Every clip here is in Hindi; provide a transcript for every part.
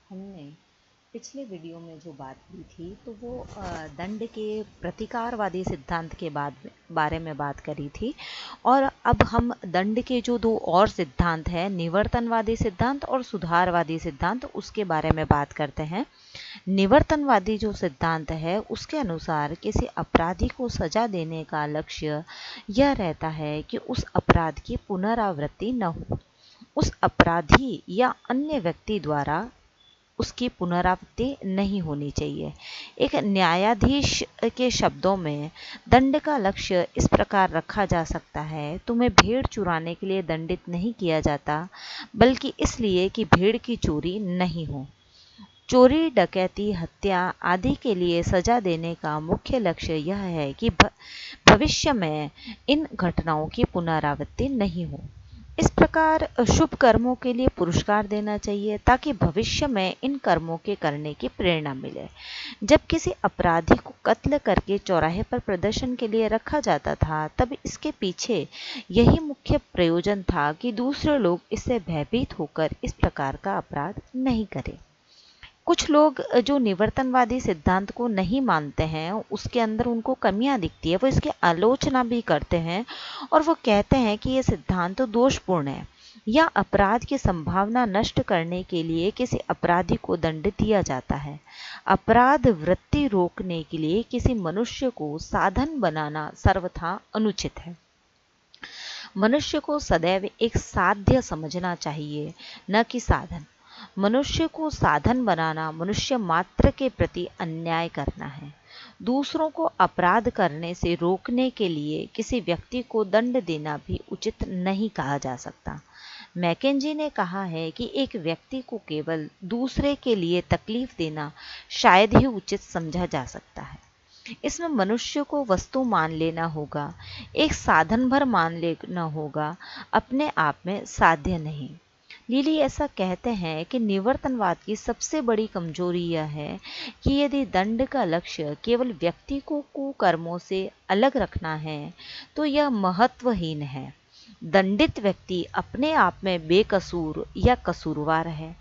हमने पिछले वीडियो में जो बात की थी तो वो दंड के प्रतिकारवादी सिद्धांत के बारे में बात करी थी। और अब हम दंड के जो दो और सिद्धांत हैं, निवर्तनवादी सिद्धांत और सुधारवादी सिद्धांत, उसके बारे में बात करते हैं। निवर्तनवादी जो सिद्धांत है उसके अनुसार किसी अपराधी को सजा देने का लक्ष्य यह रहता है कि उस अपराध की पुनरावृत्ति न हो, उस अपराधी या अन्य व्यक्ति द्वारा उसकी पुनरावृत्ति नहीं होनी चाहिए। एक न्यायाधीश के शब्दों में दंड का लक्ष्य इस प्रकार रखा जा सकता है: तुम्हें भेड़ चुराने के लिए दंडित नहीं किया जाता, बल्कि इसलिए कि भेड़ की चोरी नहीं हो। चोरी, डकैती, हत्या आदि के लिए सजा देने का मुख्य लक्ष्य यह है कि भविष्य में इन घटनाओं की पुनरावृत्ति नहीं हो। इस प्रकार शुभ कर्मों के लिए पुरस्कार देना चाहिए ताकि भविष्य में इन कर्मों के करने की प्रेरणा मिले। जब किसी अपराधी को कत्ल करके चौराहे पर प्रदर्शन के लिए रखा जाता था, तब इसके पीछे यही मुख्य प्रयोजन था कि दूसरे लोग इससे भयभीत होकर इस प्रकार का अपराध नहीं करें। कुछ लोग जो निवर्तनवादी सिद्धांत को नहीं मानते हैं, उसके अंदर उनको कमियां दिखती है, वो इसकी आलोचना भी करते हैं और वो कहते हैं कि ये सिद्धांत दोषपूर्ण है या अपराध की संभावना नष्ट करने के लिए किसी अपराधी को दंड दिया जाता है। अपराध वृत्ति रोकने के लिए किसी मनुष्य को साधन बनाना सर्वथा अनुचित है। मनुष्य को सदैव एक साध्य समझना चाहिए, न कि साधन। मनुष्य को साधन बनाना मनुष्य मात्र के प्रति अन्याय करना है। दूसरों को अपराध करने से रोकने के लिए किसी व्यक्ति को दंड देना भी उचित नहीं कहा जा सकता। मैकेंजी ने कहा है कि एक व्यक्ति को केवल दूसरे के लिए तकलीफ देना शायद ही उचित समझा जा सकता है। इसमें मनुष्य को वस्तु मान लेना होगा, एक साधन भर मान लेना होगा, अपने आप में साध्य नहीं। लीली ऐसा कहते हैं कि निवर्तनवाद की सबसे बड़ी कमजोरी यह है कि यदि दंड का लक्ष्य केवल व्यक्ति को कुकर्मों से अलग रखना है तो यह महत्वहीन है। दंडित व्यक्ति अपने आप में बेकसूर या कसूरवार है।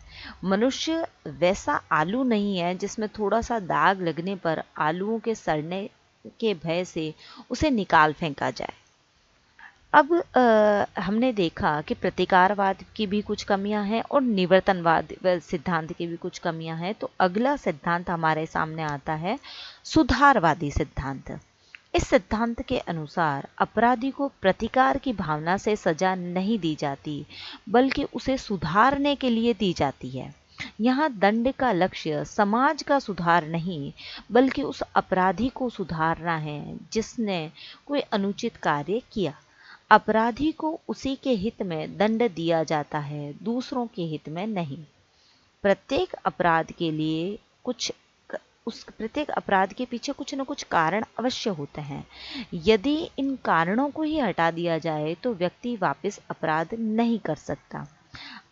मनुष्य वैसा आलू नहीं है जिसमें थोड़ा सा दाग लगने पर आलूओं के सड़ने के भय से उसे निकाल फेंका जाए। अब हमने देखा कि प्रतिकारवाद की भी कुछ कमियां हैं और निवर्तनवाद सिद्धांत की भी कुछ कमियां हैं। तो अगला सिद्धांत हमारे सामने आता है सुधारवादी सिद्धांत। इस सिद्धांत के अनुसार अपराधी को प्रतिकार की भावना से सजा नहीं दी जाती, बल्कि उसे सुधारने के लिए दी जाती है। यहाँ दंड का लक्ष्य समाज का सुधार नहीं, बल्कि उस अपराधी को सुधारना है जिसने कोई अनुचित कार्य किया। अपराधी को उसी के हित में दंड दिया जाता है, दूसरों के हित में नहीं। प्रत्येक अपराध के लिए प्रत्येक अपराध के पीछे कुछ न कुछ कारण अवश्य होते हैं। यदि इन कारणों को ही हटा दिया जाए तो व्यक्ति वापस अपराध नहीं कर सकता।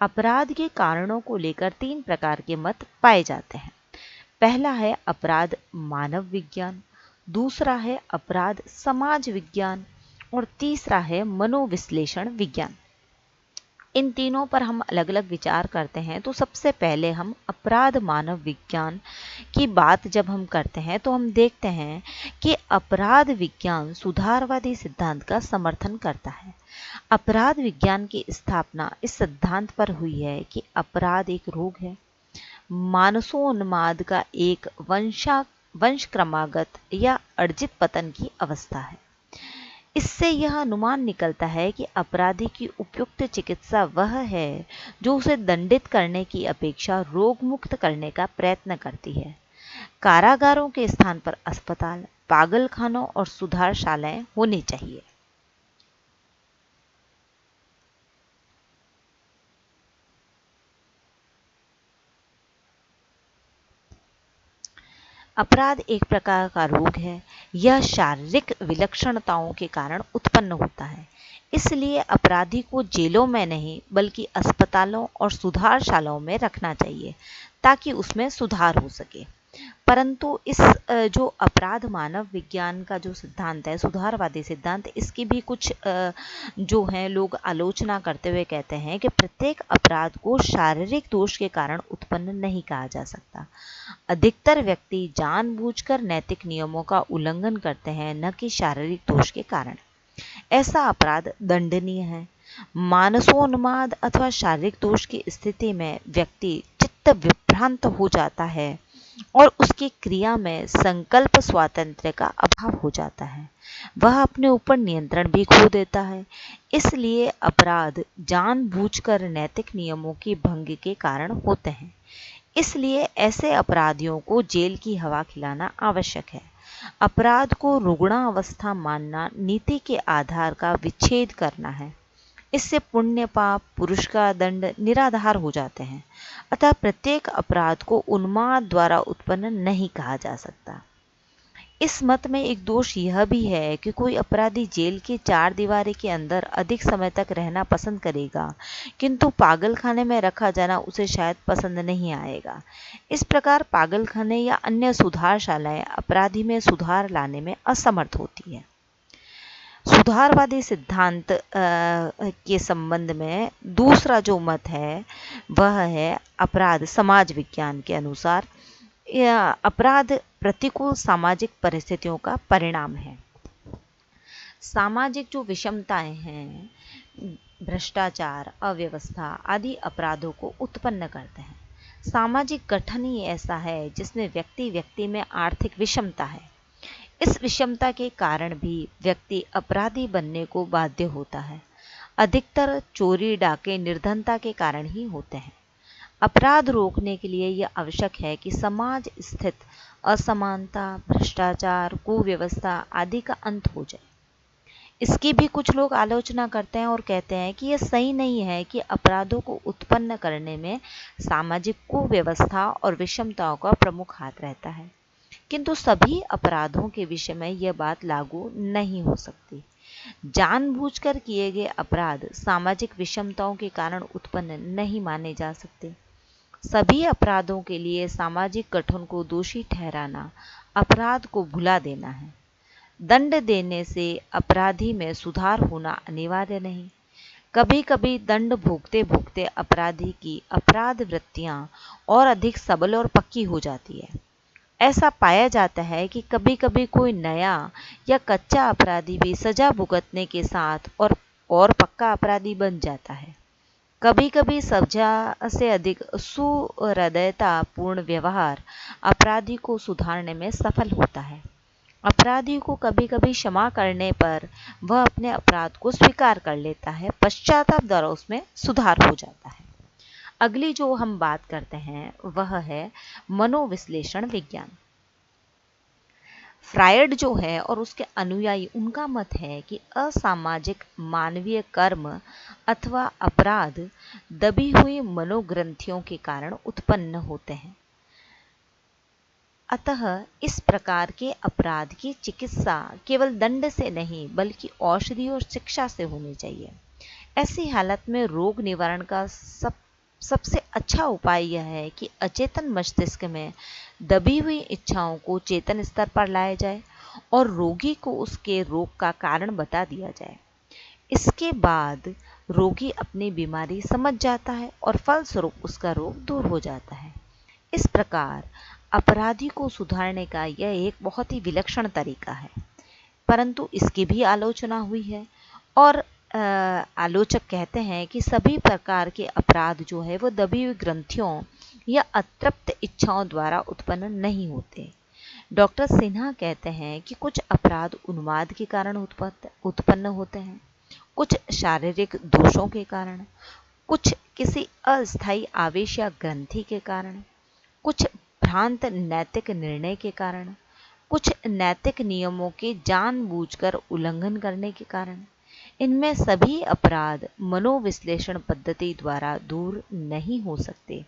अपराध के कारणों को लेकर 3 प्रकार के मत पाए जाते हैं। पहला है अपराध मानव विज्ञान, दूसरा है अपराध समाज विज्ञान और तीसरा है मनोविश्लेषण विज्ञान। इन तीनों पर हम अलग अलग विचार करते हैं। तो सबसे पहले हम अपराध मानव विज्ञान की बात जब हम करते हैं तो हम देखते हैं कि अपराध विज्ञान सुधारवादी सिद्धांत का समर्थन करता है। अपराध विज्ञान की स्थापना इस सिद्धांत पर हुई है कि अपराध एक रोग है, मानसोन्माद का एक वंशक्रमागत या अर्जित पतन की अवस्था है। इससे यह अनुमान निकलता है कि अपराधी की उपयुक्त चिकित्सा वह है जो उसे दंडित करने की अपेक्षा रोग मुक्त करने का प्रयत्न करती है। कारागारों के स्थान पर अस्पताल, पागलखानों और सुधारशालाएं होनी चाहिए। अपराध एक प्रकार का रोग है। यह शारीरिक विलक्षणताओं के कारण उत्पन्न होता है। इसलिए अपराधी को जेलों में नहीं, बल्कि अस्पतालों और सुधारशालाओं में रखना चाहिए ताकि उसमें सुधार हो सके। परंतु इस जो अपराध मानव विज्ञान का जो सिद्धांत है, सुधारवादी सिद्धांत, इसकी भी कुछ जो है लोग आलोचना करते हुए कहते हैं कि प्रत्येक अपराध को शारीरिक दोष के कारण उत्पन्न नहीं कहा जा सकता। अधिकतर व्यक्ति जानबूझकर नैतिक नियमों का उल्लंघन करते हैं, न कि शारीरिक दोष के कारण। ऐसा अपराध दंडनीय है। मानसोन्माद अथवा शारीरिक दोष की स्थिति में व्यक्ति चित्त विभ्रांत हो जाता है और उसकी क्रिया में संकल्प स्वातंत्र्य का अभाव हो जाता है। वह अपने ऊपर नियंत्रण भी खो देता है। इसलिए अपराध जानबूझकर नैतिक नियमों की भंग के कारण होते हैं। इसलिए ऐसे अपराधियों को जेल की हवा खिलाना आवश्यक है। अपराध को रुग्णा अवस्था मानना नीति के आधार का विच्छेद करना है। इससे पुण्य पाप पुरुष का दंड निराधार हो जाते हैं। अतः प्रत्येक अपराध को उन्माद द्वारा उत्पन्न नहीं कहा जा सकता। इस मत में एक दोष यह भी है कि कोई अपराधी जेल की चार दीवारी के अंदर अधिक समय तक रहना पसंद करेगा, किंतु पागलखाने में रखा जाना उसे शायद पसंद नहीं आएगा। इस प्रकार पागलखाने या अन्य सुधारशालाएं अपराधी में सुधार लाने में असमर्थ होती है। सुधारवादी सिद्धांत के संबंध में दूसरा जो मत है वह है अपराध समाज विज्ञान के अनुसार अपराध प्रतिकूल सामाजिक परिस्थितियों का परिणाम है। सामाजिक जो विषमताएं हैं, भ्रष्टाचार, अव्यवस्था आदि अपराधों को उत्पन्न करते हैं। सामाजिक गठन ही ऐसा है जिसमें व्यक्ति व्यक्ति में आर्थिक विषमता है। इस विषमता के कारण भी व्यक्ति अपराधी बनने को बाध्य होता है। अधिकतर चोरी डाके निर्धनता के कारण ही होते हैं। अपराध रोकने के लिए यह आवश्यक है कि समाज स्थित असमानता, भ्रष्टाचार, कुव्यवस्था आदि का अंत हो जाए। इसकी भी कुछ लोग आलोचना करते हैं और कहते हैं कि यह सही नहीं है कि अपराधों को उत्पन्न करने में सामाजिक कुव्यवस्था और विषमताओं का प्रमुख हाथ रहता है। किंतु सभी अपराधों के विषय में यह बात लागू नहीं हो सकती। जानबूझकर किए गए अपराध सामाजिक विषमताओं के कारण उत्पन्न नहीं माने जा सकते। सभी अपराधों के लिए सामाजिक गठन को दोषी ठहराना अपराध को भुला देना है। दंड देने से अपराधी में सुधार होना अनिवार्य नहीं। कभी कभी दंड भोगते भोगते अपराधी की अपराध वृत्तियां और अधिक सबल और पक्की हो जाती है। ऐसा पाया जाता है कि कभी कभी कोई नया या कच्चा अपराधी भी सजा भुगतने के साथ और पक्का अपराधी बन जाता है। कभी कभी सजा से अधिक सुहृदयता पूर्ण व्यवहार अपराधी को सुधारने में सफल होता है। अपराधी को कभी कभी क्षमा करने पर वह अपने अपराध को स्वीकार कर लेता है। पश्चाताप द्वारा उसमें सुधार हो जाता है। अगली जो हम बात करते हैं वह है मनोविश्लेषण विज्ञान। फ्रायड जो है और उसके अनुयायी, उनका मत है कि असामाजिक मानवीय कर्म अथवा अपराध दबी हुई मनोग्रंथियों के कारण उत्पन्न होते हैं। अतः इस प्रकार के अपराध की चिकित्सा केवल दंड से नहीं बल्कि औषधि और शिक्षा से होनी चाहिए। ऐसी हालत में रोग निवारण का सबसे अच्छा उपाय यह है कि अचेतन मस्तिष्क में दबी हुई इच्छाओं को चेतन स्तर पर लाया जाए और रोगी को उसके रोग का कारण बता दिया जाए। इसके बाद रोगी अपनी बीमारी समझ जाता है और फलस्वरूप उसका रोग दूर हो जाता है। इस प्रकार अपराधी को सुधारने का यह एक बहुत ही विलक्षण तरीका है, परंतु इसकी भी आलोचना हुई है और आलोचक कहते हैं कि सभी प्रकार के अपराध जो है वो दबी हुई ग्रंथियों या अतृप्त इच्छाओं द्वारा उत्पन्न नहीं होते। डॉक्टर सिन्हा कहते हैं कि कुछ अपराध उन्माद के कारण उत्पन्न होते हैं, कुछ शारीरिक दोषों के कारण, कुछ किसी अस्थायी आवेश या ग्रंथि के कारण, कुछ भ्रांत नैतिक निर्णय के कारण, कुछ नैतिक नियमों के जानबूझकर उल्लंघन करने के कारण। इनमें सभी अपराध मनोविश्लेषण पद्धति द्वारा दूर नहीं हो सकते।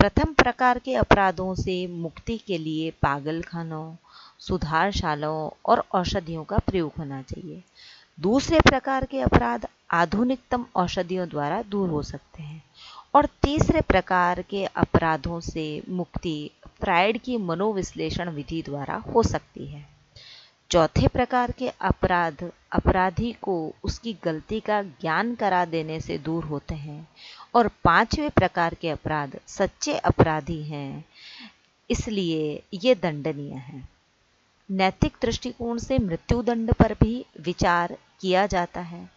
प्रथम प्रकार के अपराधों से मुक्ति के लिए पागलखानों, सुधारशालाओं और औषधियों का प्रयोग होना चाहिए। दूसरे प्रकार के अपराध आधुनिकतम औषधियों द्वारा दूर हो सकते हैं और तीसरे प्रकार के अपराधों से मुक्ति फ्रायड की मनोविश्लेषण विधि द्वारा हो सकती है। चौथे प्रकार के अपराध अपराधी को उसकी गलती का ज्ञान करा देने से दूर होते हैं, और पांचवें प्रकार के अपराध सच्चे अपराधी हैं, इसलिए ये दंडनीय है। नैतिक दृष्टिकोण से मृत्युदंड पर भी विचार किया जाता है।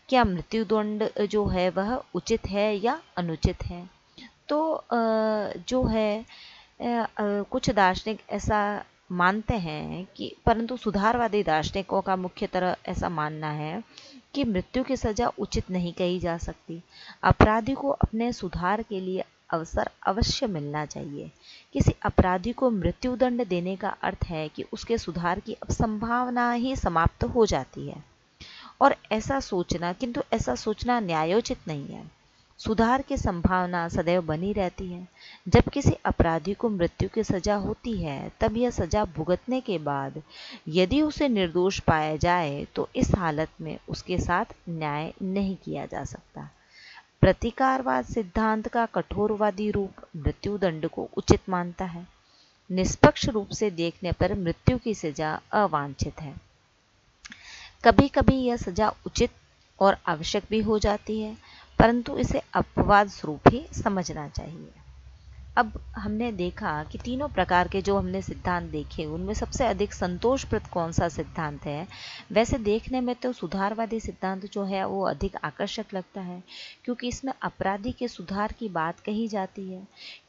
क्या मृत्युदंड जो है वह उचित है या अनुचित है? तो जो है कुछ दार्शनिक ऐसा मानते हैं कि, परंतु सुधारवादी दार्शनिकों का मुख्य तरह ऐसा मानना है कि मृत्यु की सजा उचित नहीं कही जा सकती। अपराधी को अपने सुधार के लिए अवसर अवश्य मिलना चाहिए। किसी अपराधी को मृत्युदंड देने का अर्थ है कि उसके सुधार की अब संभावना ही समाप्त हो जाती है, और ऐसा सोचना न्यायोचित नहीं है। सुधार की संभावना सदैव बनी रहती है। जब किसी अपराधी को मृत्यु की सजा होती है, तब यह सजा भुगतने के बाद यदि उसे निर्दोष पाया जाए तो इस हालत में उसके साथ न्याय नहीं किया जा सकता। प्रतिकारवाद सिद्धांत का कठोरवादी रूप मृत्युदंड को उचित मानता है। निष्पक्ष रूप से देखने पर मृत्यु की सजा अवांछित है। कभी कभी यह सजा उचित और आवश्यक भी हो जाती है, परंतु इसे अपवाद स्वरूप ही समझना चाहिए। अब हमने देखा कि तीनों प्रकार के जो हमने सिद्धांत देखे, उनमें सबसे अधिक संतोषप्रद कौन सा सिद्धांत है। वैसे देखने में तो सुधारवादी सिद्धांत जो है वो अधिक आकर्षक लगता है, क्योंकि इसमें अपराधी के सुधार की बात कही जाती है।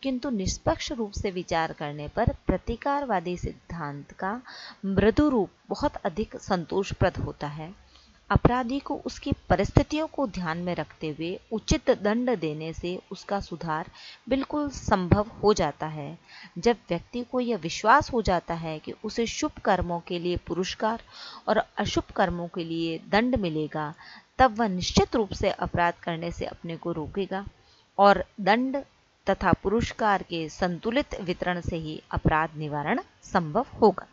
किंतु निष्पक्ष रूप से विचार करने पर प्रतिकारवादी सिद्धांत का मृदु रूप बहुत अधिक संतोषप्रद होता है। अपराधी को उसकी परिस्थितियों को ध्यान में रखते हुए उचित दंड देने से उसका सुधार बिल्कुल संभव हो जाता है। जब व्यक्ति को यह विश्वास हो जाता है कि उसे शुभ कर्मों के लिए पुरस्कार और अशुभ कर्मों के लिए दंड मिलेगा, तब वह निश्चित रूप से अपराध करने से अपने को रोकेगा, और दंड तथा पुरस्कार के संतुलित वितरण से ही अपराध निवारण संभव होगा।